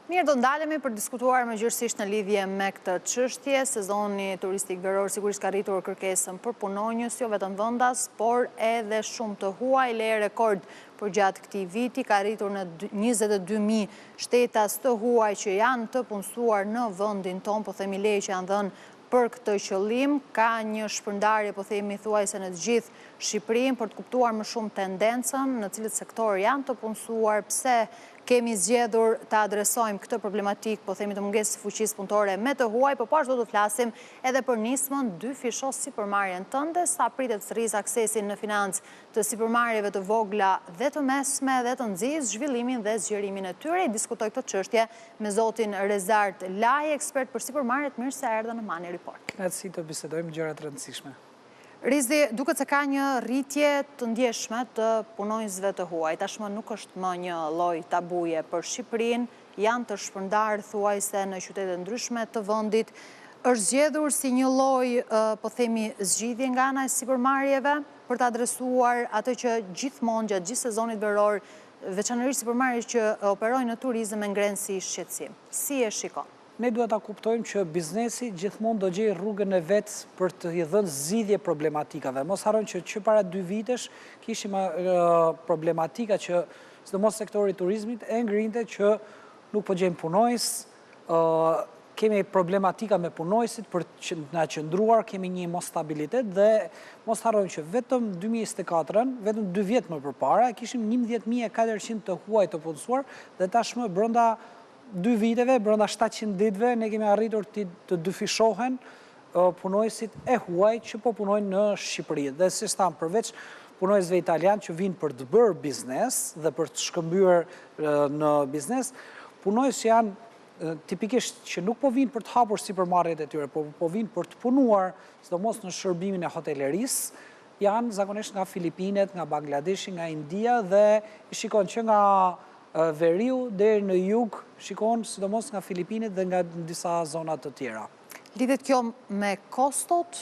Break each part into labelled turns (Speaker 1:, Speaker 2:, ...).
Speaker 1: Mirë, do ndalemi për diskutuar më gjërësisht në lidhje me këtë çështje. Sezoni turistik veror sigurisht ka rritur kërkesën për punonjës, jo vetëm vendas, por edhe shumë të huaj. Leje rekord për gjatë këtij viti ka rritur në 22.000 shtetas të huaj që janë të punësuar në vendin ton, po themi leje që janë dhënë për këtë qëllim. Ka një shpërndarje, po themi thuajse në të gjithë Shqipërinë, për të kuptuar më shumë tendencën në cilët sektor janë të punësuar, pse kemi zgjedhur të adresojmë këtë problematik, po themi të mungesës së fuqisë punëtore me të huaj, por ashtu do të flasim edhe për nismën 2 fishos sipërmarrjen tënde, sa pritet të rrisë aksesin në financë të sipërmarrjeve të vogla dhe të mesme dhe të nxizë zhvillimin dhe zgjerimin e tyre. Diskutoj këtë çështje me zotin Rezart Laj, ekspert për sipërmarrjet. Mirë se erdhe në Mani Report.
Speaker 2: Kënaqësi të bisedojmë gjëra të rëndësishme.
Speaker 1: Rizdi, duket se ka një rritje të ndjeshme të punonjësve të huaj. Tashmë nuk është më një lloj tabuje për Shqipërinë, janë të shpërndarë thuajse në qytete ndryshme të vendit. Është zgjedhur si një lloj, po themi, zgjidhje nga ana e sipërmarrjeve për të adresuar atë që gjithmonë gjatë gjithë sezonit veror, veçanërisht sipërmarrjet që operojnë në turizëm e ngrenë si shqetësim. Si e shikon?
Speaker 2: Ne duhet ta kuptojmë që biznesi gjithmonë do gjejë rrugën e vet për të i dhënë zgjidhje problematikave. Mos harrojmë që para 2 vitesh kishim problematika që sidomos sektori i turizmit e ngrinte që nuk po gjejmë punojës, kemi problematika me punojësit për që na qëndruar, kemi një mostabilitet dhe mos harrojmë që vetëm 2024-ën, vetëm 2 vjet më përpara, kishim 11.400 të huaj të punësuar dhe tashmë brenda 2 viteve, brenda 700 ditëve, ne kemi arritur të dyfishohen punojësit e huaj që po punojnë në Shqipëri. Dhe si thamë, përveç punojësve italian që vinë për të bërë biznes dhe për të shkëmbyer në biznes, punojës që janë tipikisht që nuk po vinë për të hapur sipërmarrjet e tyre, po vinë për të punuar, sidomos në shërbimin e hotelerisë, janë zakonisht nga Filipinet, nga Bangladeshi, nga India dhe i shikon që nga veriu deri në jug, shikon sidomos nga Filipinet dhe nga disa zona të tjera.
Speaker 1: Lidhet kjo me kostot?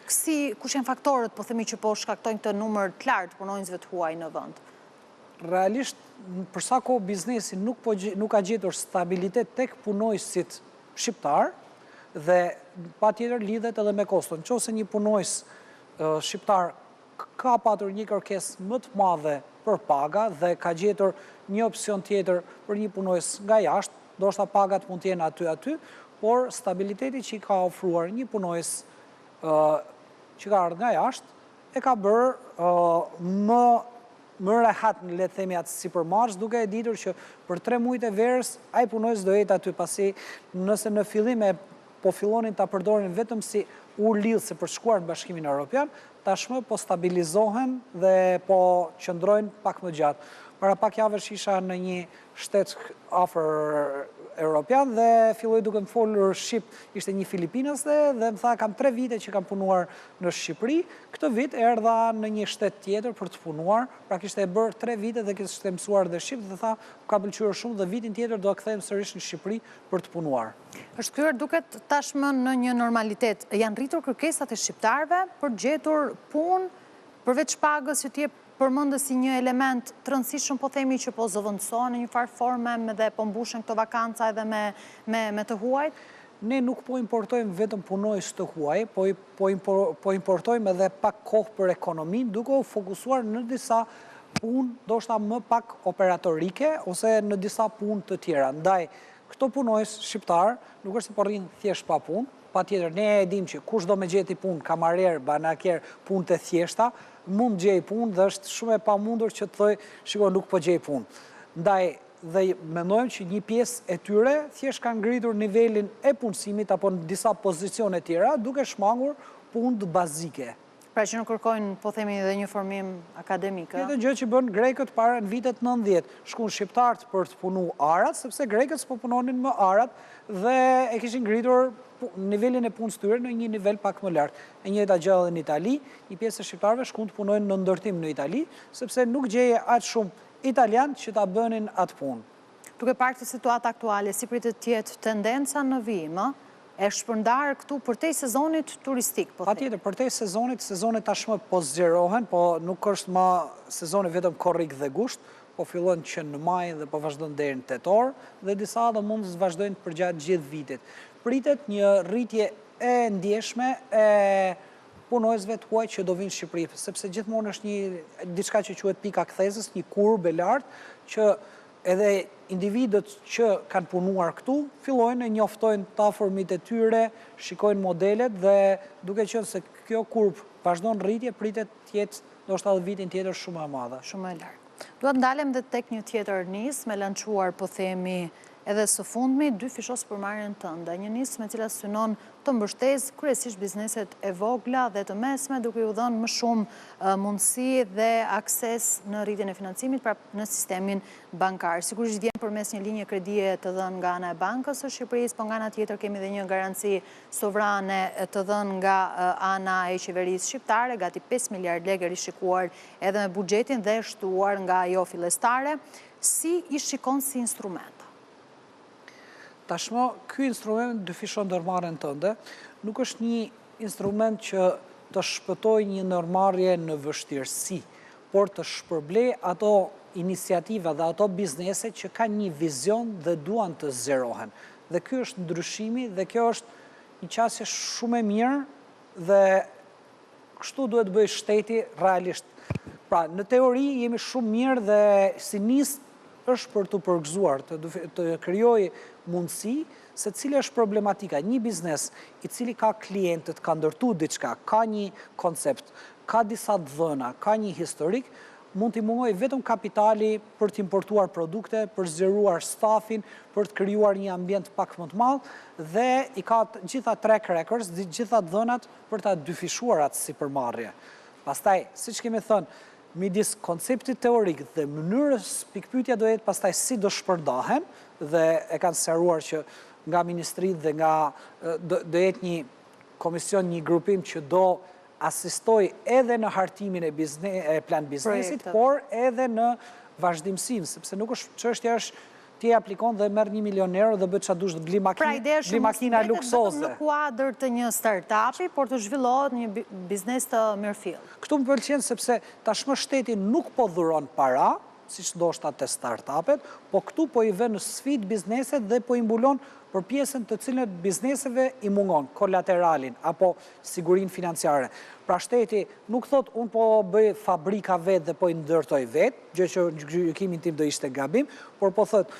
Speaker 1: Kush janë faktorët, po themi, që po shkaktojnë këtë numër të lartë punonjësve të huaj në vend?
Speaker 2: Realisht, për sa kohë biznesi nuk ka gjetur stabilitet tek punojësit shqiptar dhe patjetër lidhet edhe me koston. Nëse një punojës shqiptar ka patur një kërkesë më të madhe për paga dhe ka gjetur një opsion tjetër për një punojës nga jashtë, ndoshta pagat mund të jenë aty, por stabiliteti që i ka ofruar një punojës që ka ardhur nga jashtë e ka bërë më rehat në le të themi atë sipërmarrës, duke e ditur që për 3 muajt e verës ai punojës do jetë aty, pasi nëse në fillim po fillonin ta përdorin vetëm si urlidhse për të shkuar në Bashkimin Evropian, tashmë po stabilizohen dhe po qëndrojnë pak më gjatë. Para pak javësh isha në një shtet afër Europian dhe filloi duke më folur shqip, ishte një Filipinase dhe më tha kam 3 vite që kam punuar në Shqipëri, këtë vit erdha në një shtet tjetër për të punuar, pra kishte e bërë 3 vite dhe kishte mësuar dhe shqip dhe tha ka pëlqyer shumë dhe vitin tjetër do të kthehem sërish në Shqipëri për të punuar.
Speaker 1: Është kthyer duket tashmë në një normalitet. Janë rritur kërkesat e shqiptarëve për gjetur punë përveç pagës që t'jep përmendë si një element të rëndësishëm, po themi që po zëvendësohen në një farë forme dhe po mbushen këto vakanca edhe me të huajt?
Speaker 2: Ne nuk po importojmë vetëm punojës të huaj, po importojmë edhe pak kohë për ekonominë, duke u fokusuar në disa punë, ndoshta më pak operatorike ose në disa punë të tjera. Ndaj, këto punojës shqiptar nuk është se po rrinë thjesht pa punë, patjetër ne e dim që kush do me gjeti punë, kamarer, banaker, punë të thjeshta, mund gjej punë dhe është shumë e pamundur që të thoj, shiko nuk po gjej punë. Ndaj, dhe mendojmë që një pjesë e tyre thjesht kanë ngritur nivelin e punësimit apo në disa pozicione tjera, duke shmangur punë bazike.
Speaker 1: Pra që nuk kërkojnë, po themi, dhe një formim akademik.
Speaker 2: Këtë gjë që bën grekët para në vitet 90, shkun shqiptarët për të punu arat, sepse grekët s'po punonin më arat dhe e kishin ngritur nivelin e punës tyre në një nivel pak më lartë. E njëjta gjë edhe në Itali, një pjesë e shqiptarëve shkun të punojnë në ndërtim në Itali, sepse nuk gjeje aq shumë italian që ta bënin atë punë.
Speaker 1: Duke parë këtë situatë aktuale, si pritet të jetë tendenca në vijim, e shpërndarë këtu përtej sezonit turistik?
Speaker 2: Patjetër, përtej sezonit tashmë po zgjerohen, po nuk është më sezoni vetëm korrik dhe gusht, po fillon që në maj dhe po vazhdojnë deri në tetor, dhe disa do mund të vazhdojnë përgjatë gjithë vitit. Pritet një rritje e ndjeshme e punojësve të huaj që do vinë në Shqipëri, sepse gjithmonë është diçka që quhet pika kthesës, një kurbe lartë që edhe individët që kanë punuar këtu, fillojnë e njoftojnë ta formit e tyre, shikojnë modelet dhe duke qenë se kjo kurb vazhdon rritje, pritet tjetë ndoshta edhe vitin tjetër shumë e madhe.
Speaker 1: Shumë e lartë. Duhet ndalem dhe tek një tjetër nisë me lançuar, po themi, edhe së fundmi, 2 fishos për marrjen tënde. Një nisë me cila synon të mbështesë kryesisht bizneset e vogla dhe të mesme, duke ju dhënë më shumë mundësi dhe akses në rritjen e financimit pra në sistemin bankar. Sigurisht vjen përmes një linje kredie të dhënë nga ana e Bankës së Shqipërisë, po nga ana tjetër kemi edhe një garanci sovrane të dhënë nga ana e qeverisë shqiptare, gati 5 miliard lekë rishikuar edhe me buxhetin dhe shtuar nga ajo fillestare. Si i shikon si instrument?
Speaker 2: Tashmë, ky instrument dyfishon ndërmarrjen tënde, nuk është një instrument që të shpëtoj një ndërmarrje në vështirësi, por të shpërblej ato iniciativa dhe ato biznese që kanë një vizion dhe duan të zerohen. Dhe ky është ndryshimi dhe kjo është një qasje shumë e mirë dhe kështu duhet bëj shteti realisht. Pra, në teori jemi shumë mirë dhe si nisë është për të përgëzuar, të krijoj mundësi se cili është problematika. Një biznes i cili ka klientët, ka ndërtu diçka, ka një koncept, ka disa dhëna, ka një historik, mund t'i mungoj vetëm kapitali për t'importuar produkte, për zgjeruar stafin, për të krijuar një ambient pak më të madh dhe i ka gjitha track records, gjitha dhënat për ta dyfishuar atë sipërmarrje. Pastaj, siç kemi thënë, midis konceptit teorik dhe mënyrës pikpyetja do jetë pastaj si do shpërndahen dhe e kanë sqaruar që nga ministrit dhe nga do jetë një komision, një grupim që do asistoj edhe në hartimin e plan biznesit, por edhe në vazhdimësim, sepse nuk është çështja është ti aplikon dhe merr 1 milion euro dhe bëhet çfarë dush, bli makina luksoze.
Speaker 1: Në kuadër të një startupi, por të zhvillohet një biznes të mirëfill.
Speaker 2: Këtu më pëlqen sepse tashmë shteti nuk po dhuron para, siç ndoshta te startupet, po këtu po i vën në sfidë bizneset dhe po i mbulon për pjesën të cilën bizneseve i mungon, kolateralin apo sigurinë financiare. Pra shteti nuk thot unë po bëj fabrika vetë dhe po i ndërtoj vetë, gjë që gjykimin tim do ishte gabim, por po thot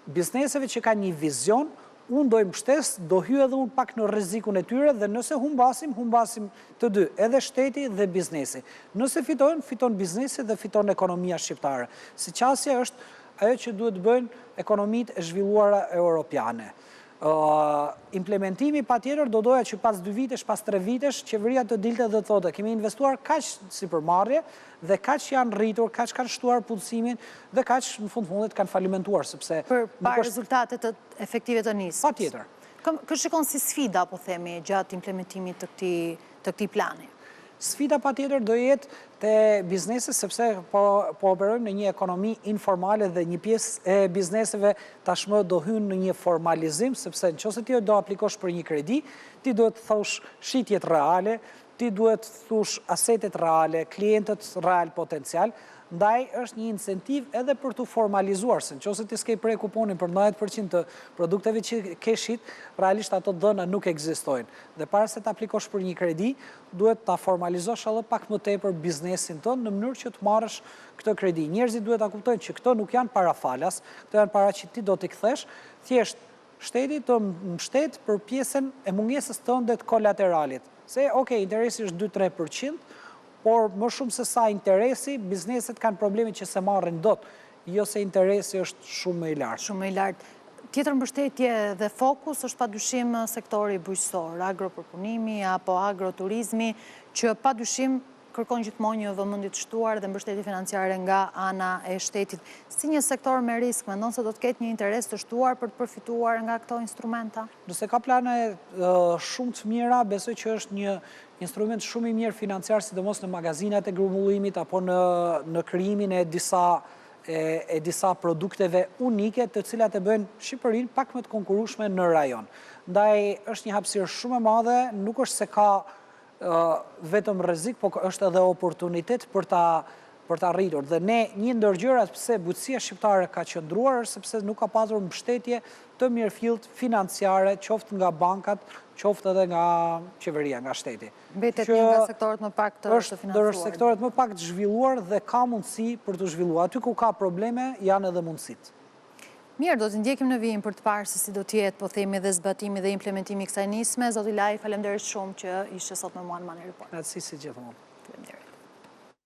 Speaker 2: bizneseve që kanë një vizion, unë do i mbështes, do hyj edhe unë pak në rrezikun e tyre dhe nëse humbasim të dy, edhe shteti dhe biznesi. Nëse fiton biznesi dhe fiton ekonomia shqiptare. Si qasja është ajo që duhet bëjnë ekonomitë e zhvilluara europiane. Implementimi patjetër do doja që pas 2 vitesh, pas 3 vitesh, qeveria të dilte dhe thotë, kemi investuar kaq sipërmarrje dhe kaq janë rritur, kaq kanë shtuar punësimin dhe kaq në fundit kanë falimentuar, sepse
Speaker 1: për pa rezultatet efektive të nisës.
Speaker 2: Patjetër.
Speaker 1: Kë shikon si sfida, po themi, gjatë implementimit të këtij plani?
Speaker 2: Sfida patjetër do jetë te bizneset, sepse po operojmë në një ekonomi informale dhe një pjesë e bizneseve tashmë do hynë në një formalizim, sepse nëse ti do aplikosh për një kredi, ti duhet të thosh shitjet reale, ti duhet të thosh asetet reale, klientët real potencial, ndaj është një incentiv edhe për të formalizuar, se nëse ti s'ke prej kuponin për 90% të produkteve që ke shit, realisht ato dhëna nuk ekzistojnë. Dhe para se të aplikosh për një kredi, duhet ta formalizosh edhe pak më tepër biznesin tënd në mënyrë që të marrësh këtë kredi. Njerëzit duhet ta kuptojnë që këto nuk janë para falas, këto janë para që ti do t'i kthesh, thjesht shteti të mbështet për pjesën e mungesës tënde të kolateralit. Se, interesi është 2-3%, por më shumë se sa interesi, bizneset kanë probleme që se marrin dot, jo se interesi është shumë më i lartë.
Speaker 1: Shumë më i lartë. Tjetër mbështetje dhe fokus është padyshim sektori bujqësor, agropërpunimi apo agroturizmi, që padyshim kërkon gjithmonë një vëmendje të shtuar dhe mbështetje financiare nga ana e shtetit. Si një sektor me risk, mendon se do të ketë një interes të shtuar për të përfituar nga këto instrumenta?
Speaker 2: Nëse ka plane shumë të mira, besoj që është një instrument shumë i mirë financiar, sidomos në magazinat e grumbullimit apo në krijimin e disa produkteve unike të cilat e bëjnë Shqipërinë pak më të konkurrueshme në rajon. Ndaj është një hapësirë shumë e madhe, nuk është se ka vetëm rrezik, por është edhe oportunitet për ta për të arritur. Dhe ne një ndër gjërat pse bujqësia shqiptare ka qëndruar është sepse nuk ka pasur mbështetje të mirëfillt financiare, qoftë nga bankat, qoftë edhe nga qeveria, nga shteti.
Speaker 1: Mbetet një nga sektorët më pak të financuar.
Speaker 2: Është sektorët më pak të zhvilluar dhe ka mundësi për të zhvilluar. Aty ku ka probleme, janë edhe mundësit.
Speaker 1: Mirë, do të ndjekim në vijim për të parë se si do t'jetë, po themi dhe zbatimi dhe implementimi kësaj nisme. Zoti Laj, faleminderit shumë që ishte sot me mua në Money Report.
Speaker 2: Kënaqësi si gjithmonë.